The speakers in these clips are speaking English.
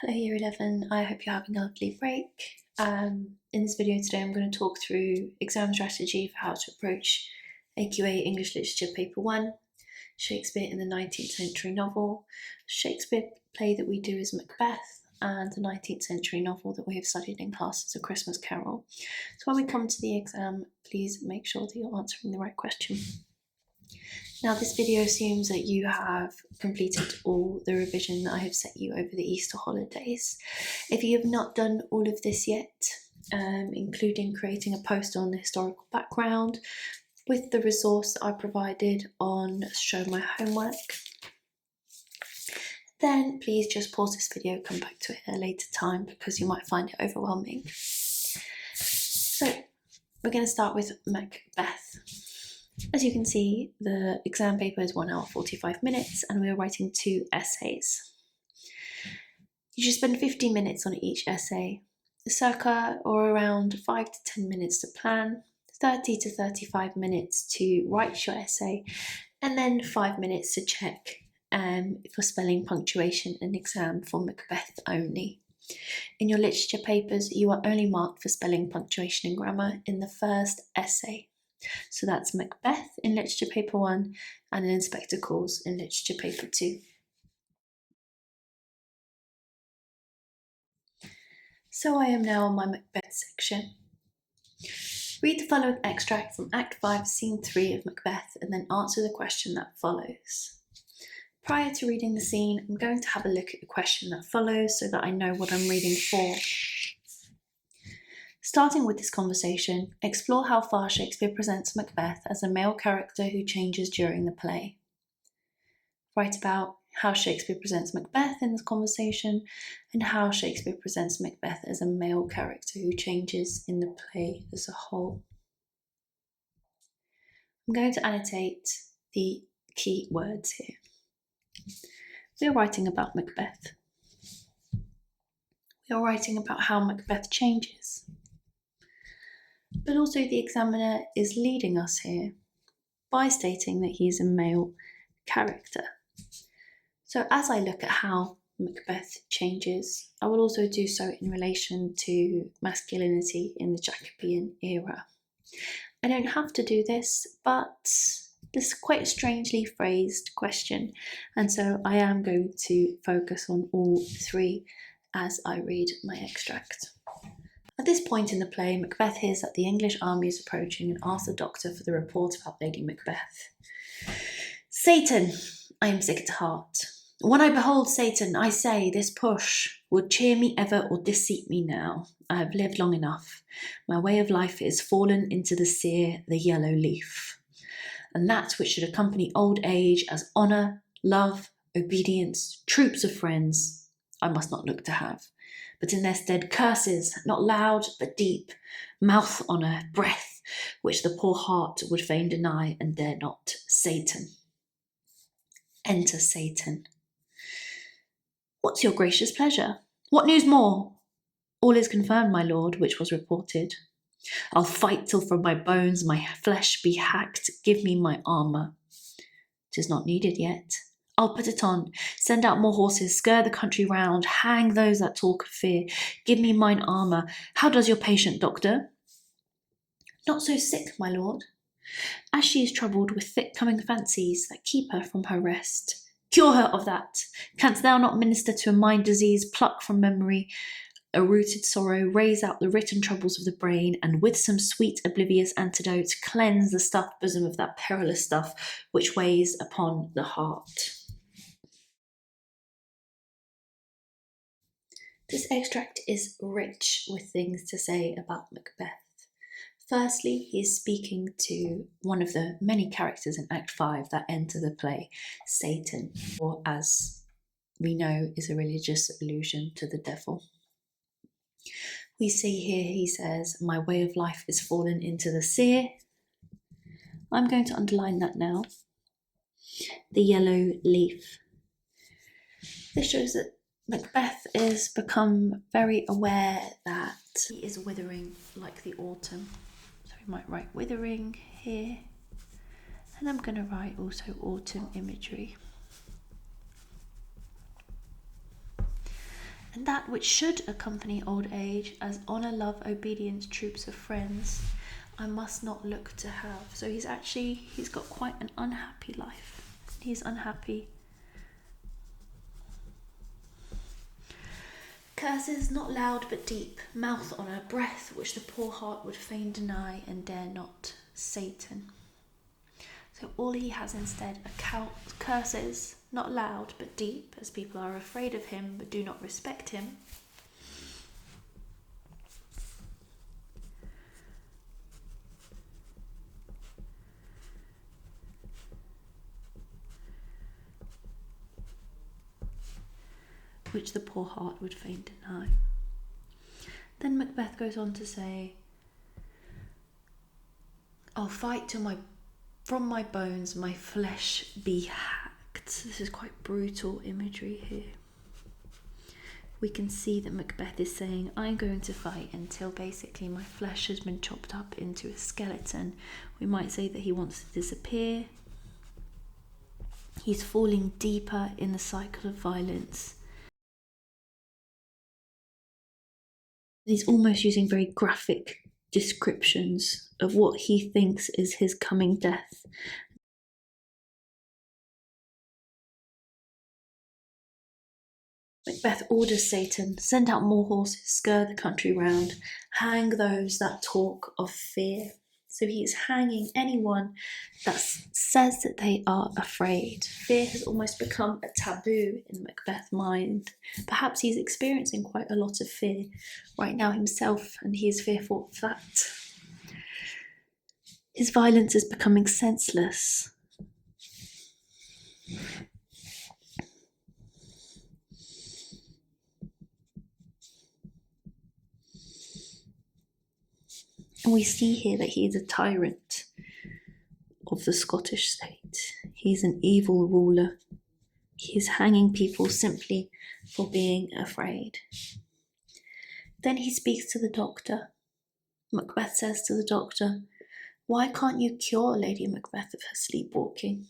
Hello Year 11, I hope you're having a lovely break. In this video today I'm going to talk through exam strategy for how to approach AQA English Literature Paper 1, Shakespeare in the 19th century novel, Shakespeare play that we do is Macbeth, and the 19th century novel that we have studied in class is A Christmas Carol. So when we come to the exam, please make sure that you're answering the right question. Now this video assumes that you have completed all the revision that I have set you over the Easter holidays. If you have not done all of this yet, including creating a post on the historical background with the resource that I provided on Show My Homework, then please just pause this video, come back to it at a later time because you might find it overwhelming. So we're going to start with Macbeth. As you can see, the exam paper is 1 hour 45 minutes and we are writing 2 essays. You should spend 15 minutes on each essay, circa or around 5 to 10 minutes to plan, 30 to 35 minutes to write your essay, and then 5 minutes to check for spelling, punctuation and exam for Macbeth only. In your literature papers, you are only marked for spelling, punctuation and grammar in the first essay. So that's Macbeth in Literature Paper 1 and in Spectacles in Literature Paper 2. So I am now on my Macbeth section. Read the following extract from Act 5, Scene 3 of Macbeth and then answer the question that follows. Prior to reading the scene, I'm going to have a look at the question that follows so that I know what I'm reading for. Starting with this conversation, explore how far Shakespeare presents Macbeth as a male character who changes during the play. Write about how Shakespeare presents Macbeth in this conversation and how Shakespeare presents Macbeth as a male character who changes in the play as a whole. I'm going to annotate the key words here. We're writing about Macbeth. We are writing about how Macbeth changes. But also the examiner is leading us here by stating that he is a male character. So as I look at how Macbeth changes, I will also do so in relation to masculinity in the Jacobean era. I don't have to do this, but this is quite a strangely phrased question, and so I am going to focus on all three as I read my extract. At this point in the play, Macbeth hears that the English army is approaching and asks the doctor for the report about Lady Macbeth. Satan, I am sick at heart. When I behold Satan, I say, this push would cheer me ever or deceit me now. I have lived long enough. My way of life is fallen into the sere, the yellow leaf. And that which should accompany old age as honour, love, obedience, troops of friends, I must not look to have. But in their stead curses, not loud but deep, mouth honour, breath, which the poor heart would fain deny and dare not. Satan. Enter Satan. What's your gracious pleasure? What news more? All is confirmed, my lord, which was reported. I'll fight till from my bones my flesh be hacked. Give me my armour. 'Tis not needed yet. I'll put it on, send out more horses, scur the country round, hang those that talk of fear. Give me mine armour. How does your patient, doctor? Not so sick, my lord, as she is troubled with thick-coming fancies that keep her from her rest. Cure her of that. Canst thou not minister to a mind disease, pluck from memory a rooted sorrow, raise out the written troubles of the brain, and with some sweet oblivious antidote, cleanse the stuffed bosom of that perilous stuff which weighs upon the heart. This extract is rich with things to say about Macbeth. Firstly, he is speaking to one of the many characters in Act 5 that enter the play, Satan, or as we know is a religious allusion to the devil. We see here he says, my way of life is fallen into the sere. I'm going to underline that now. The yellow leaf. This shows that Macbeth is become very aware that he is withering like the autumn. So we might write withering here. And I'm going to write also autumn imagery. And that which should accompany old age, as honour, love, obedience, troops of friends, I must not look to have. So he's got quite an unhappy life. He's unhappy. Curses not loud but deep, mouth honour, breath which the poor heart would fain deny and dare not, Satan. So all he has instead are curses, not loud but deep, as people are afraid of him but do not respect him. Which the poor heart would fain deny. Then Macbeth goes on to say, I'll fight till from my bones my flesh be hacked. This is quite brutal imagery here. We can see that Macbeth is saying, I'm going to fight until basically my flesh has been chopped up into a skeleton. We might say that he wants to disappear. He's falling deeper in the cycle of violence. He's almost using very graphic descriptions of what he thinks is his coming death. Macbeth orders Satan, send out more horses, scur the country round, hang those that talk of fear. So he is hanging anyone that says that they are afraid. Fear has almost become a taboo in Macbeth's mind. Perhaps he's experiencing quite a lot of fear right now himself, and he is fearful of that. His violence is becoming senseless. And we see here that he is a tyrant of the Scottish state. He's an evil ruler. He is hanging people simply for being afraid. Then he speaks to the doctor. Macbeth says to the doctor, why can't you cure Lady Macbeth of her sleepwalking?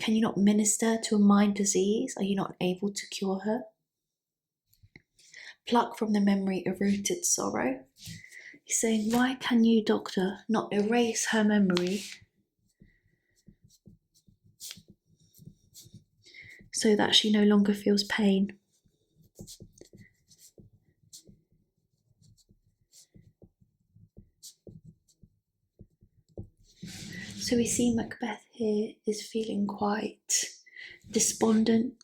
Can you not minister to a mind disease? Are you not able to cure her? Pluck from the memory a rooted sorrow. He's saying, why can you, doctor, not erase her memory so that she no longer feels pain? So we see Macbeth here is feeling quite despondent,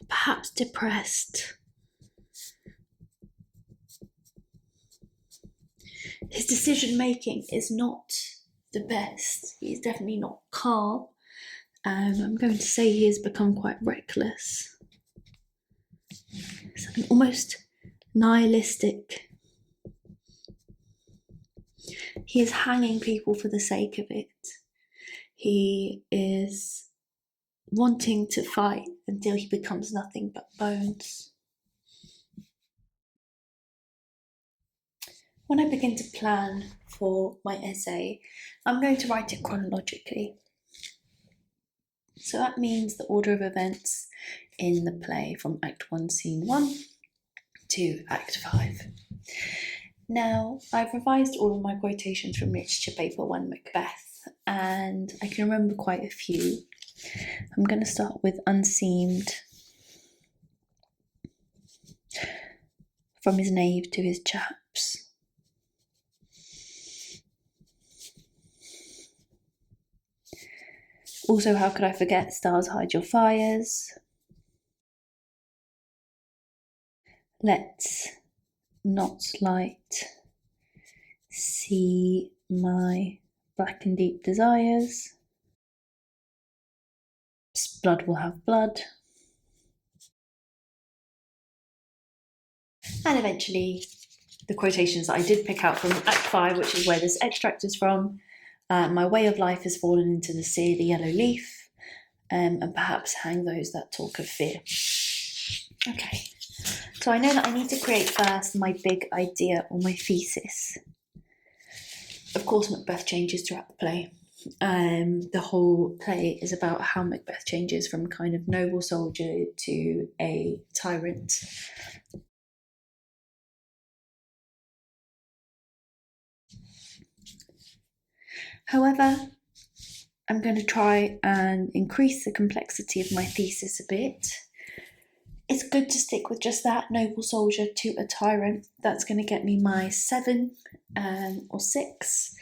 perhaps depressed. His decision making is not the best. He's definitely not calm. I'm going to say he has become quite reckless. Something almost nihilistic. He is hanging people for the sake of it. He is wanting to fight until he becomes nothing but bones. When I begin to plan for my essay, I'm going to write it chronologically. So that means the order of events in the play from Act 1, Scene 1 to Act 5. Now, I've revised all of my quotations from Literature Paper 1 Macbeth, and I can remember quite a few. I'm going to start with Unseamed, from his knave to his chaps. Also, how could I forget Stars Hide Your Fires? Let's not light see my black and deep desires. Blood will have blood. And eventually the quotations that I did pick out from Act 5, which is where this extract is from. My way of life has fallen into the sea, the yellow leaf, and perhaps hang those that talk of fear. Okay, so I know that I need to create first my big idea or my thesis. Of course, Macbeth changes throughout the play. The whole play is about how Macbeth changes from kind of noble soldier to a tyrant. However, I'm going to try and increase the complexity of my thesis a bit. It's good to stick with just that, noble soldier to a tyrant. That's going to get me my 7 or 6.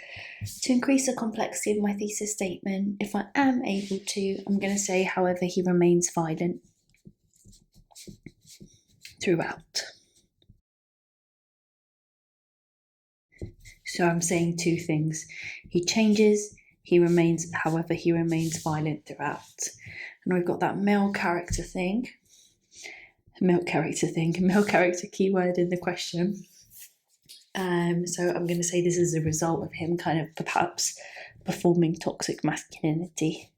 To increase the complexity of my thesis statement, if I am able to, I'm going to say, however, he remains violent throughout. So I'm saying 2 things. He changes, he remains, however, he remains violent throughout. And we've got that male character keyword in the question. So I'm going to say this is a result of him kind of perhaps performing toxic masculinity.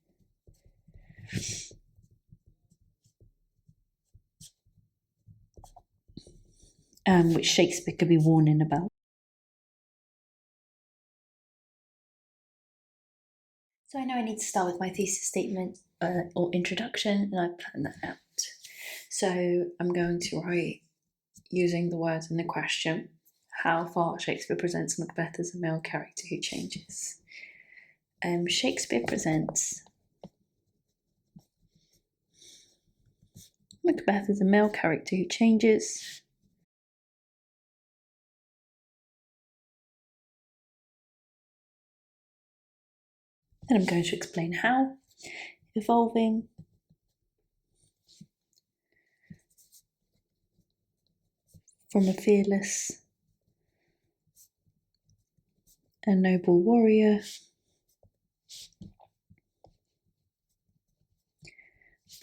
Which Shakespeare could be warning about. So I know I need to start with my thesis statement or introduction, and I've planned that out. So I'm going to write, using the words in the question, how far Shakespeare presents Macbeth as a male character who changes. Shakespeare presents Macbeth as a male character who changes. Then I'm going to explain how, evolving from a fearless and noble warrior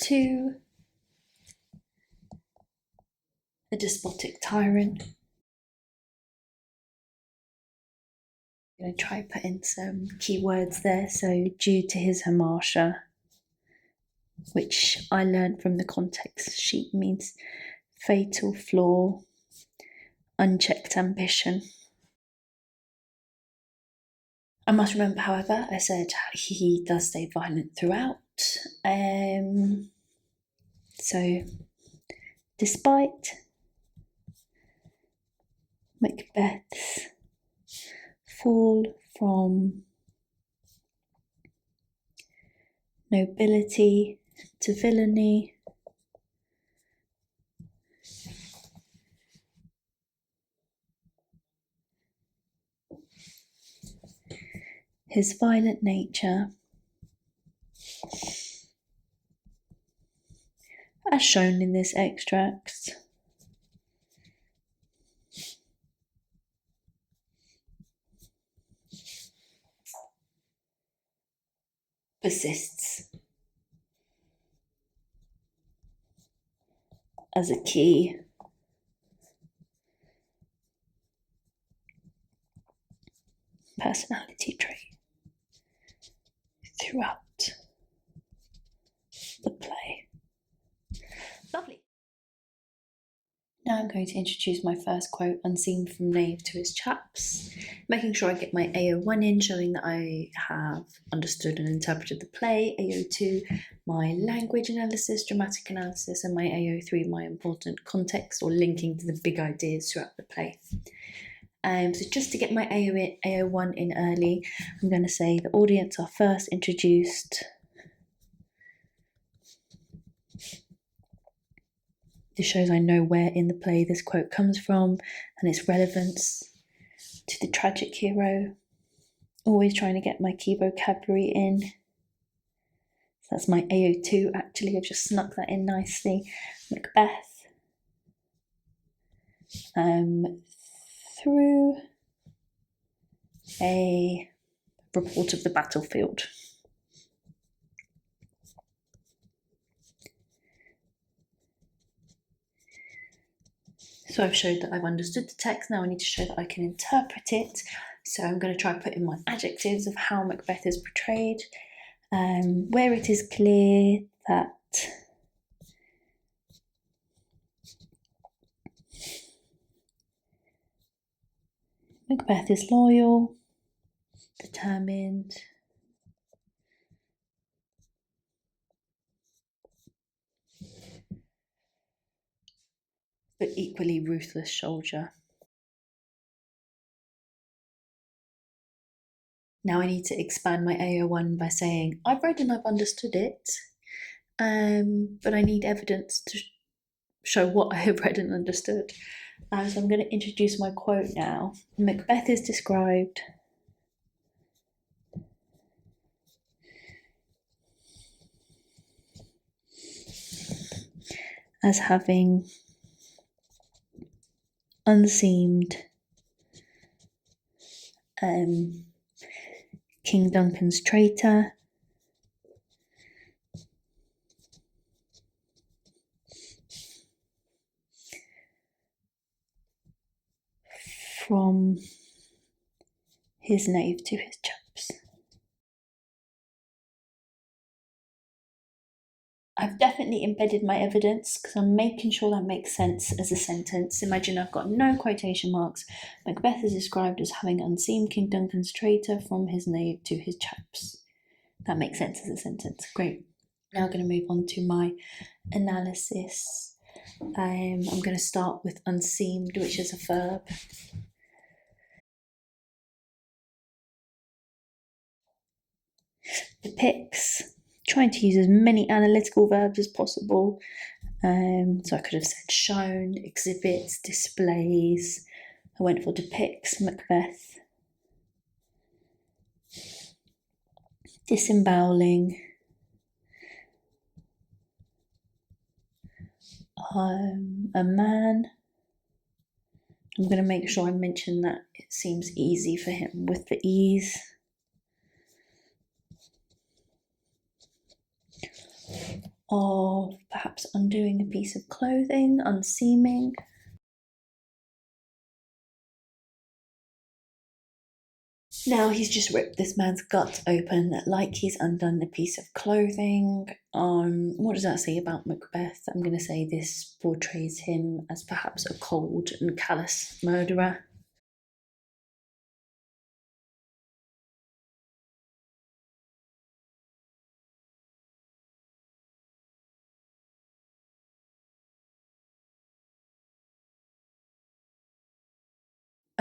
to a despotic tyrant. I'm going to try put in some keywords there. So due to his hamartia, which I learned from the context sheet means fatal flaw, unchecked ambition. I must remember, however, I said he does stay violent throughout. So despite Macbeth's fall from nobility to villainy, his violent nature, as shown in this extract, persists as a key personality trait throughout the play. Lovely. Now I'm going to introduce my first quote, unseen from Knave to his chaps, making sure I get my AO1 in, showing that I have understood and interpreted the play, AO2, my language analysis, dramatic analysis, and my AO3, my important context or linking to the big ideas throughout the play. So just to get my AO1 in early, I'm going to say the audience are first introduced. This shows I know where in the play this quote comes from and its relevance to the tragic hero. Always trying to get my key vocabulary in. So that's my AO2 actually, I've just snuck that in nicely. Macbeth. Through a report of the battlefield. So I've showed that I've understood the text, now I need to show that I can interpret it. So I'm going to try and put in my adjectives of how Macbeth is portrayed, where it is clear that Macbeth is loyal, determined, but equally ruthless soldier. Now I need to expand my AO1 by saying, I've read and I've understood it, but I need evidence to show what I have read and understood. So I'm going to introduce my quote now. Macbeth is described as having unseamed King Duncan's traitor, from his knave to his chaps. I've definitely embedded my evidence because I'm making sure that makes sense as a sentence. Imagine I've got no quotation marks. Macbeth is described as having unseamed King Duncan's traitor from his knave to his chaps. That makes sense as a sentence. Great. Now I'm going to move on to my analysis. I'm going to start with unseamed, which is a verb. Depicts, trying to use as many analytical verbs as possible. So I could have said shown, exhibits, displays. I went for depicts, Macbeth. Disemboweling. A man. I'm going to make sure I mention that it seems easy for him with the ease. Of perhaps undoing a piece of clothing, unseaming. Now he's just ripped this man's gut open like he's undone a piece of clothing. What does that say about Macbeth? I'm going to say this portrays him as perhaps a cold and callous murderer.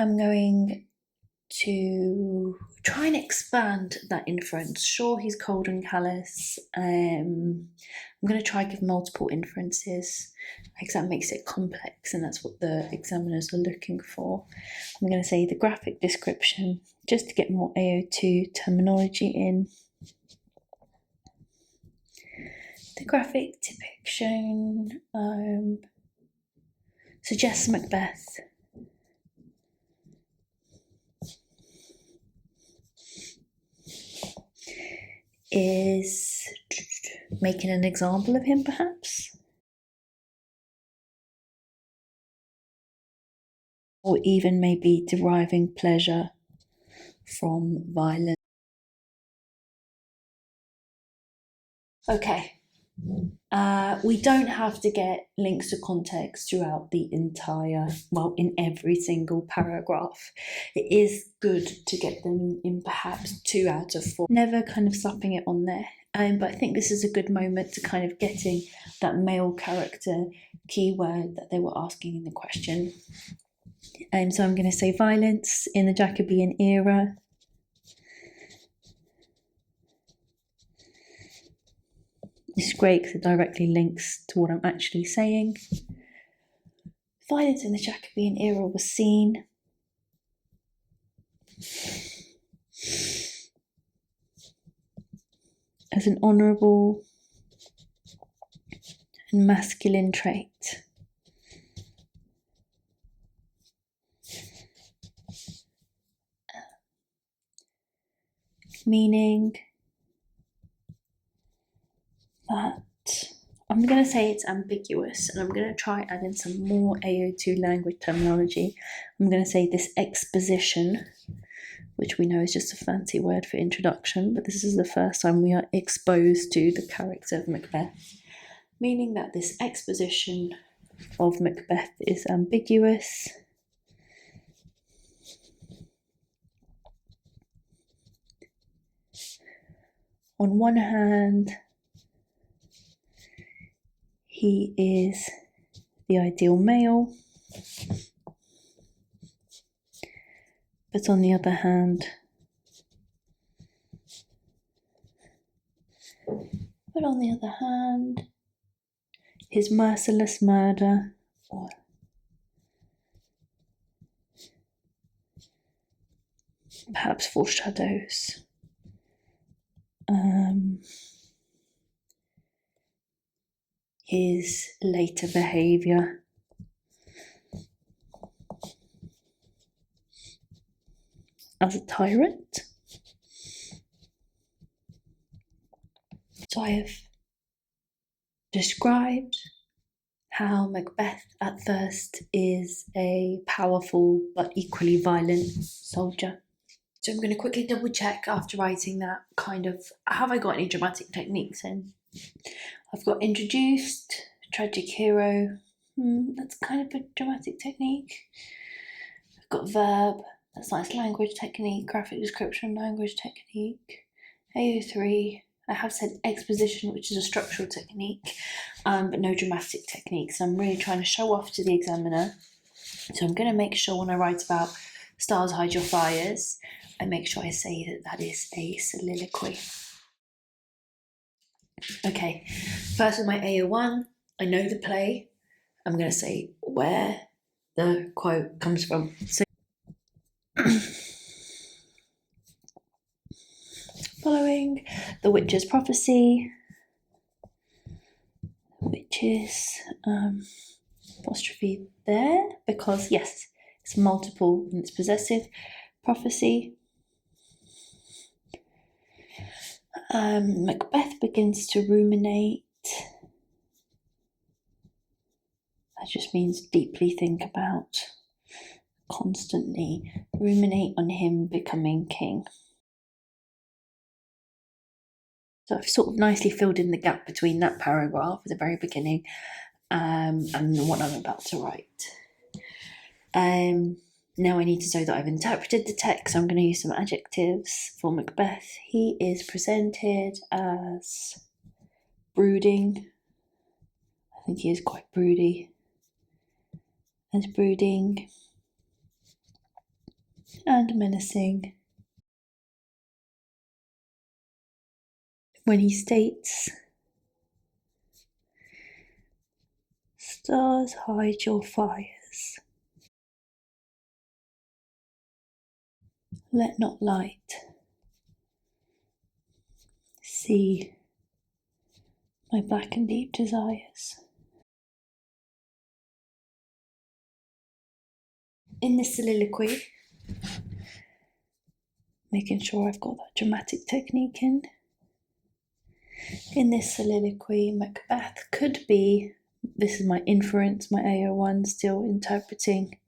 I'm going to try and expand that inference. Sure, he's cold and callous. I'm going to try and give multiple inferences because that makes it complex, and that's what the examiners are looking for. I'm going to say the graphic description just to get more AO2 terminology in. The graphic depiction suggests Macbeth is making an example of him, perhaps, or even maybe deriving pleasure from violence. Okay. We don't have to get links to context throughout the entire, well, in every single paragraph. It is good to get them in perhaps 2 out of 4. Never kind of slapping it on there. But I think this is a good moment to kind of getting that male character keyword that they were asking in the question. So I'm going to say violence in the Jacobean era. It's great because it directly links to what I'm actually saying. Violence in the Jacobean era was seen as an honourable and masculine trait. Meaning that I'm going to say it's ambiguous, and I'm going to try add in some more AO2 language terminology. I'm going to say this exposition, which we know is just a fancy word for introduction, but this is the first time we are exposed to the character of Macbeth, meaning that this exposition of Macbeth is ambiguous. On one hand, he is the ideal male. But on the other hand, his merciless murder, or perhaps foreshadows his later behaviour. As a tyrant. So I have described how Macbeth at first is a powerful but equally violent soldier. So I'm going to quickly double check after writing that have I got any dramatic techniques in? I've got introduced, tragic hero, that's kind of a dramatic technique. I've got verb, that's nice language technique, graphic description, language technique. AO3, I have said exposition, which is a structural technique, but no dramatic techniques. I'm really trying to show off to the examiner. So I'm going to make sure when I write about stars hide your fires, I make sure I say that that is a soliloquy. Okay, first with my AO1, I know the play. I'm going to say where the quote comes from. So following the witch's prophecy, witches apostrophe there, because yes, it's multiple and it's possessive. Prophecy. Macbeth begins to ruminate. That just means deeply think about, constantly ruminate on him becoming king. So I've sort of nicely filled in the gap between that paragraph at the very beginning and what I'm about to write. Now I need to show that I've interpreted the text. I'm going to use some adjectives for Macbeth. He is presented as brooding. I think he is quite broody. As brooding and menacing. When he states, "Stars hide your fires. Let not light see my black and deep desires." In this soliloquy, making sure I've got that dramatic technique in. In this soliloquy, Macbeth could be, this is my inference, my AO1 still interpreting,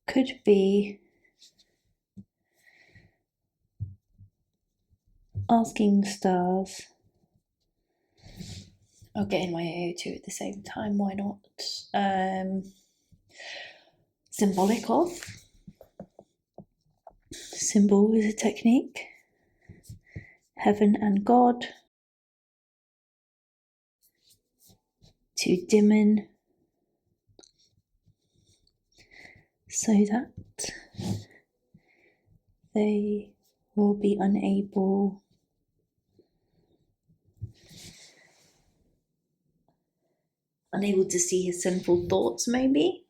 could be asking the stars. I'll get in my AO2 at the same time, why not? Symbolic of. Symbol is a technique. Heaven and God. To dimmen so that they will be unable to see his sinful thoughts, maybe.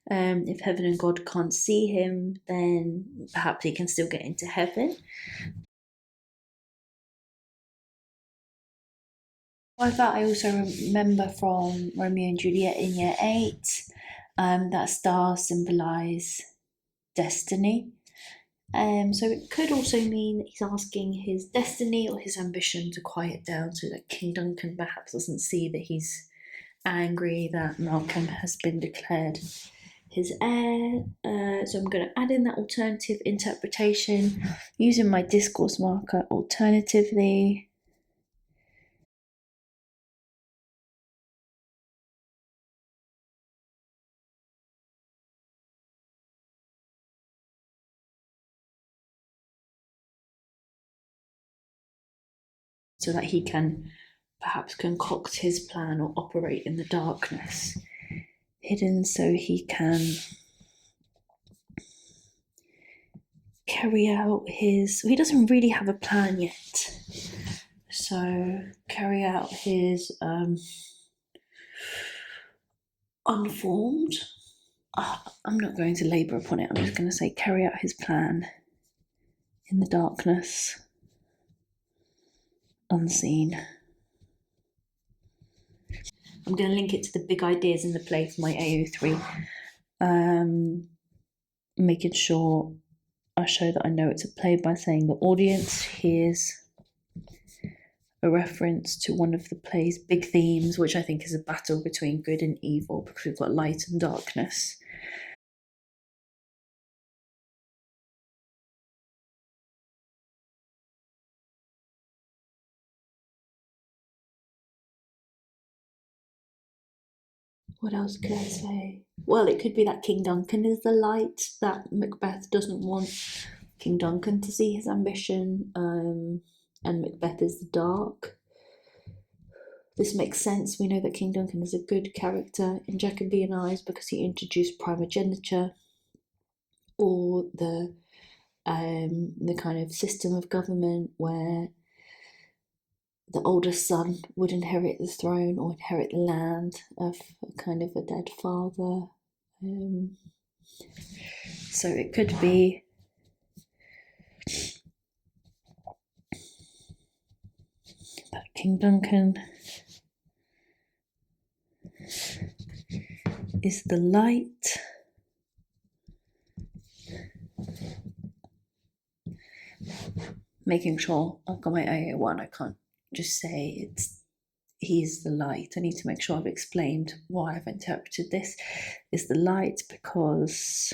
If heaven and God can't see him, then perhaps he can still get into heaven. However, I also remember from Romeo and Juliet in year 8 that stars symbolise destiny. So it could also mean that he's asking his destiny or his ambition to quiet down so that King Duncan perhaps doesn't see that he's angry that Malcolm has been declared his heir. So I'm going to add in that alternative interpretation using my discourse marker alternatively. So that he can perhaps concoct his plan or operate in the darkness. hidden so he can carry out his. He doesn't really have a plan yet. So carry out his unformed. I'm not going to labour upon it. I'm just going to say carry out his plan in the darkness, unseen. I'm going to link it to the big ideas in the play for my AO3, making sure I show that I know it's a play by saying the audience hears a reference to one of the play's big themes, which I think is a battle between good and evil, because we've got light and darkness. What else could I say? Well, it could be that King Duncan is the light, that Macbeth doesn't want King Duncan to see his ambition, and Macbeth is the dark. This makes sense. We know that King Duncan is a good character in Jacobean eyes because he introduced primogeniture, or the kind of system of government where the oldest son would inherit the throne or inherit the land of kind of a dead father. So it could be that King Duncan is the light, making sure I've got my AA1. I can't just say he's the light. I need to make sure I've explained why I've interpreted this is the light, because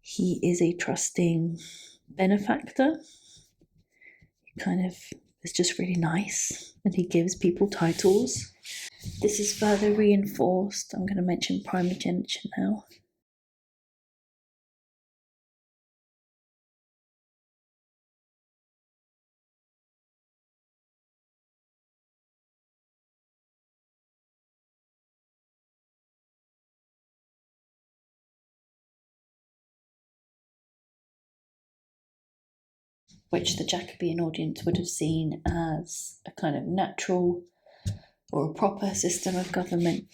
he is a trusting benefactor. He kind of is just really nice, and he gives people titles. This is further reinforced. I'm going to mention primogeniture now. Which the Jacobean audience would have seen as a kind of natural or a proper system of government.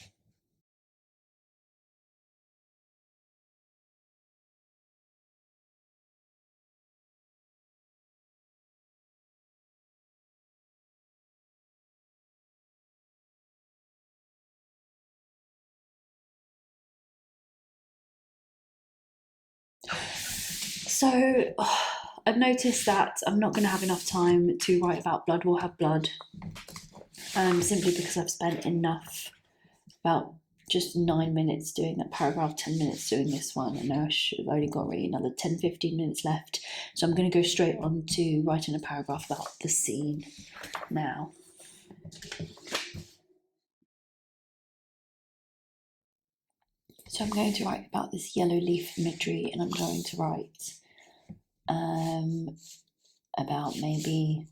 So I've noticed that I'm not going to have enough time to write about Blood Will Have Blood, simply because I've spent enough, about just 9 minutes doing that paragraph, 10 minutes doing this one. I know I should have only got really another 10-15 minutes left. So I'm going to go straight on to writing a paragraph about the scene now. So I'm going to write about this yellow leaf imagery, and I'm going to write about maybe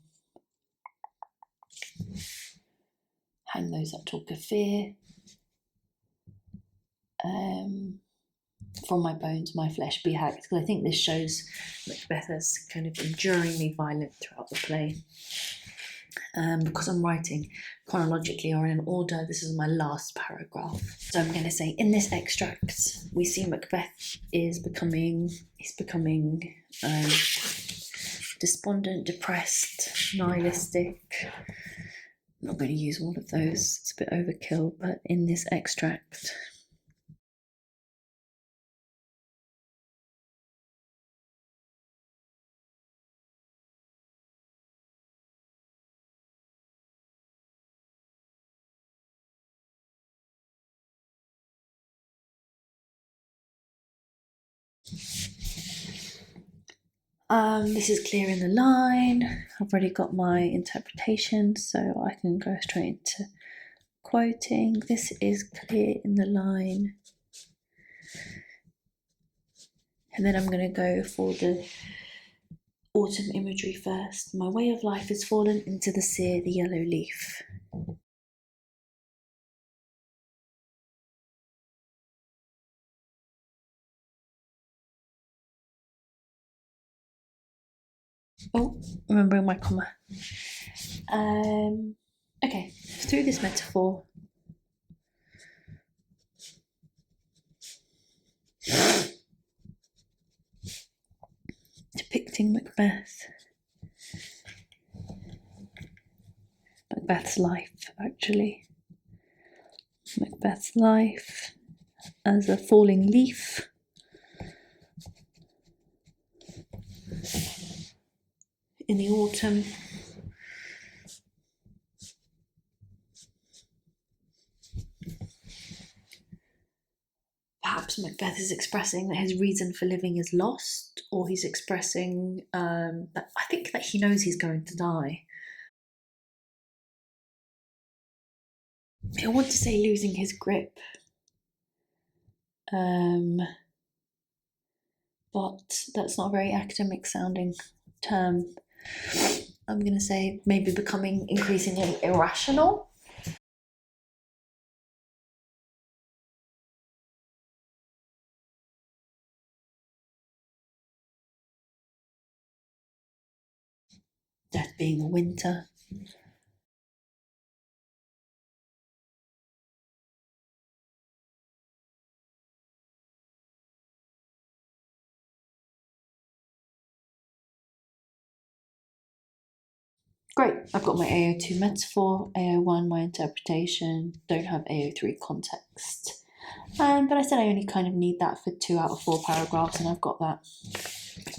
hang those that talk of fear, from my bones, my flesh be hacked, because I think this shows Macbeth as kind of enduringly violent throughout the play. Because I'm writing chronologically or in an order, this is my last paragraph. So I'm going to say, in this extract, we see Macbeth is becoming despondent, depressed, nihilistic. I'm not going to use all of those, it's a bit overkill, but in this extract, this is clear in the line. I've already got my interpretation, so I can go straight into quoting. This is clear in the line. And then I'm going to go for the autumn imagery first. My way of life has fallen into the sere, the yellow leaf. Oh, remembering my comma. Okay, through this metaphor, depicting Macbeth's life, actually. Macbeth's life as a falling leaf in the autumn. Perhaps Macbeth is expressing that his reason for living is lost, or he's expressing that I think that he knows he's going to die. I want to say losing his grip, but that's not a very academic sounding term. I'm going to say maybe becoming increasingly irrational. Death being a winter. Great, I've got my AO2 metaphor, AO1 my interpretation, don't have AO3 context. But I said I only kind of need that for 2 out of 4 paragraphs, and I've got that.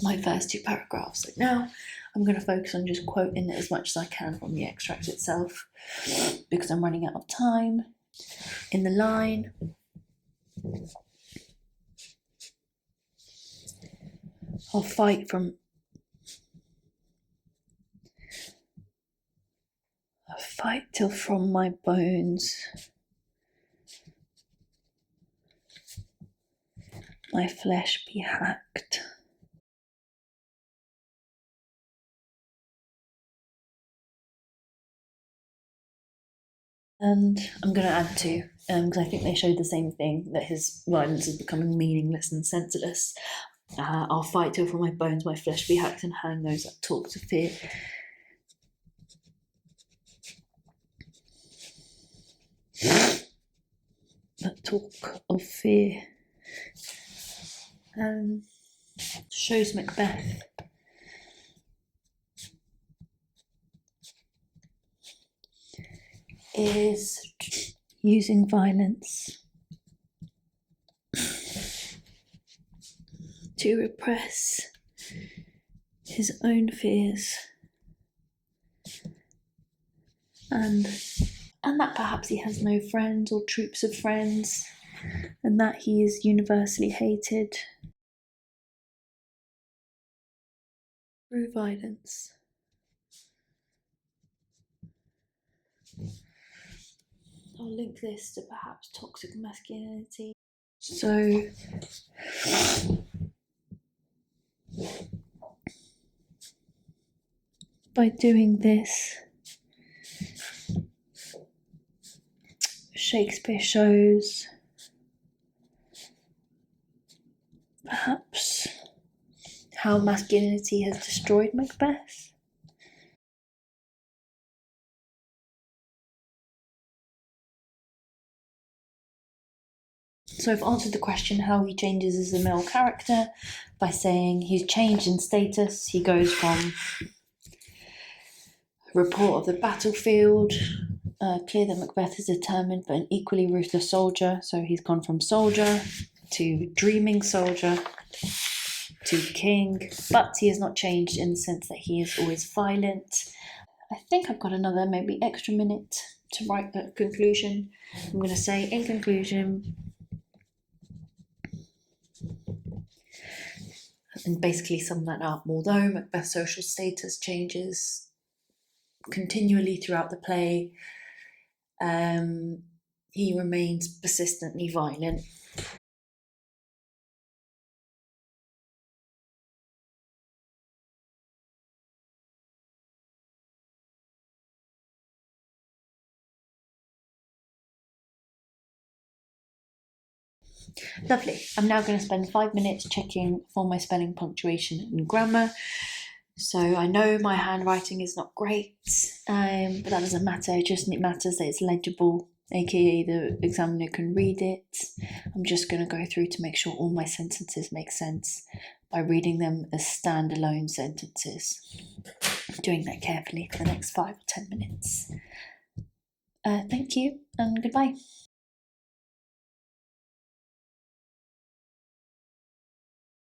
My first 2 paragraphs. So now I'm going to focus on just quoting as much as I can from the extract itself, because I'm running out of time. In the line, I'll fight till from my bones my flesh be hacked. And I'm going to add 2, because I think they showed the same thing, that his violence is becoming meaningless and senseless. I'll fight till from my bones my flesh be hacked, and hang those that talk to fear. That talk of fear. Shows Macbeth is using violence to repress his own fears, and that perhaps he has no friends or troops of friends, and that he is universally hated through violence. I'll link this to perhaps toxic masculinity. So by doing this, Shakespeare shows perhaps how masculinity has destroyed Macbeth. So I've answered the question how he changes as a male character by saying he's changed in status. He goes from report of the battlefield, clear that Macbeth is determined but an equally ruthless soldier. So he's gone from soldier to dreaming soldier to king, but he has not changed in the sense that he is always violent. I think I've got another maybe extra minute to write a conclusion. I'm going to say, in conclusion, and basically sum that up, although Macbeth's social status changes continually throughout the play, he remains persistently violent. Lovely. I'm now going to spend 5 minutes checking for my spelling, punctuation and grammar. So I know my handwriting is not great, but that doesn't matter. It matters that it's legible, aka the examiner can read it. I'm just going to go through to make sure all my sentences make sense by reading them as standalone sentences. Doing that carefully for the next 5 or 10 minutes. Thank you and goodbye.